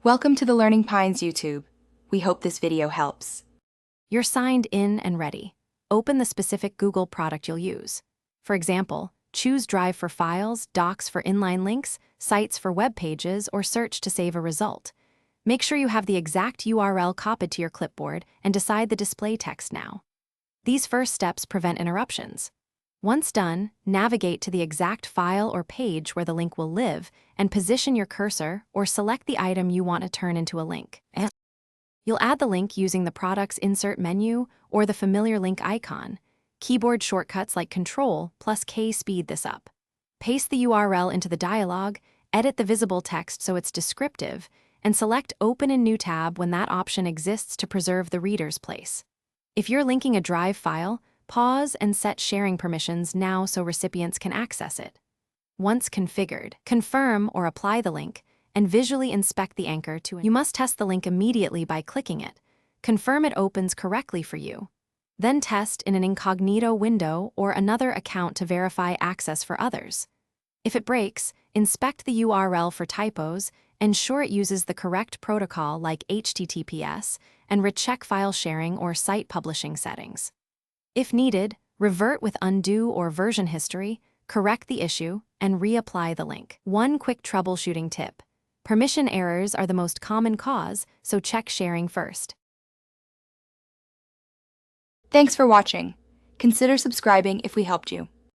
Welcome to the Learning Pines YouTube. We hope this video helps. You're signed in and ready. Open the specific Google product you'll use. For example, choose Drive for files, Docs for inline links, Sites for web pages, or Search to save a result. Make sure you have the exact URL copied to your clipboard and decide the display text now. These first steps prevent interruptions. Once done, navigate to the exact file or page where the link will live and position your cursor or select the item you want to turn into a link. You'll add the link using the product's insert menu or the familiar link icon. Keyboard shortcuts like Ctrl+K speed this up. Paste the URL into the dialog, edit the visible text so it's descriptive, and select Open in New tab when that option exists to preserve the reader's place. If you're linking a Drive file, pause and set sharing permissions now so recipients can access it. Once configured, confirm or apply the link and visually inspect the anchor to it. You must test the link immediately by clicking it. Confirm it opens correctly for you. Then test in an incognito window or another account to verify access for others. If it breaks, inspect the URL for typos, ensure it uses the correct protocol like HTTPS, and recheck file sharing or site publishing settings. If needed, revert with undo or version history, correct the issue, and reapply the link. One quick troubleshooting tip. Permission errors are the most common cause, so check sharing first. Thanks for watching. Consider subscribing if we helped you.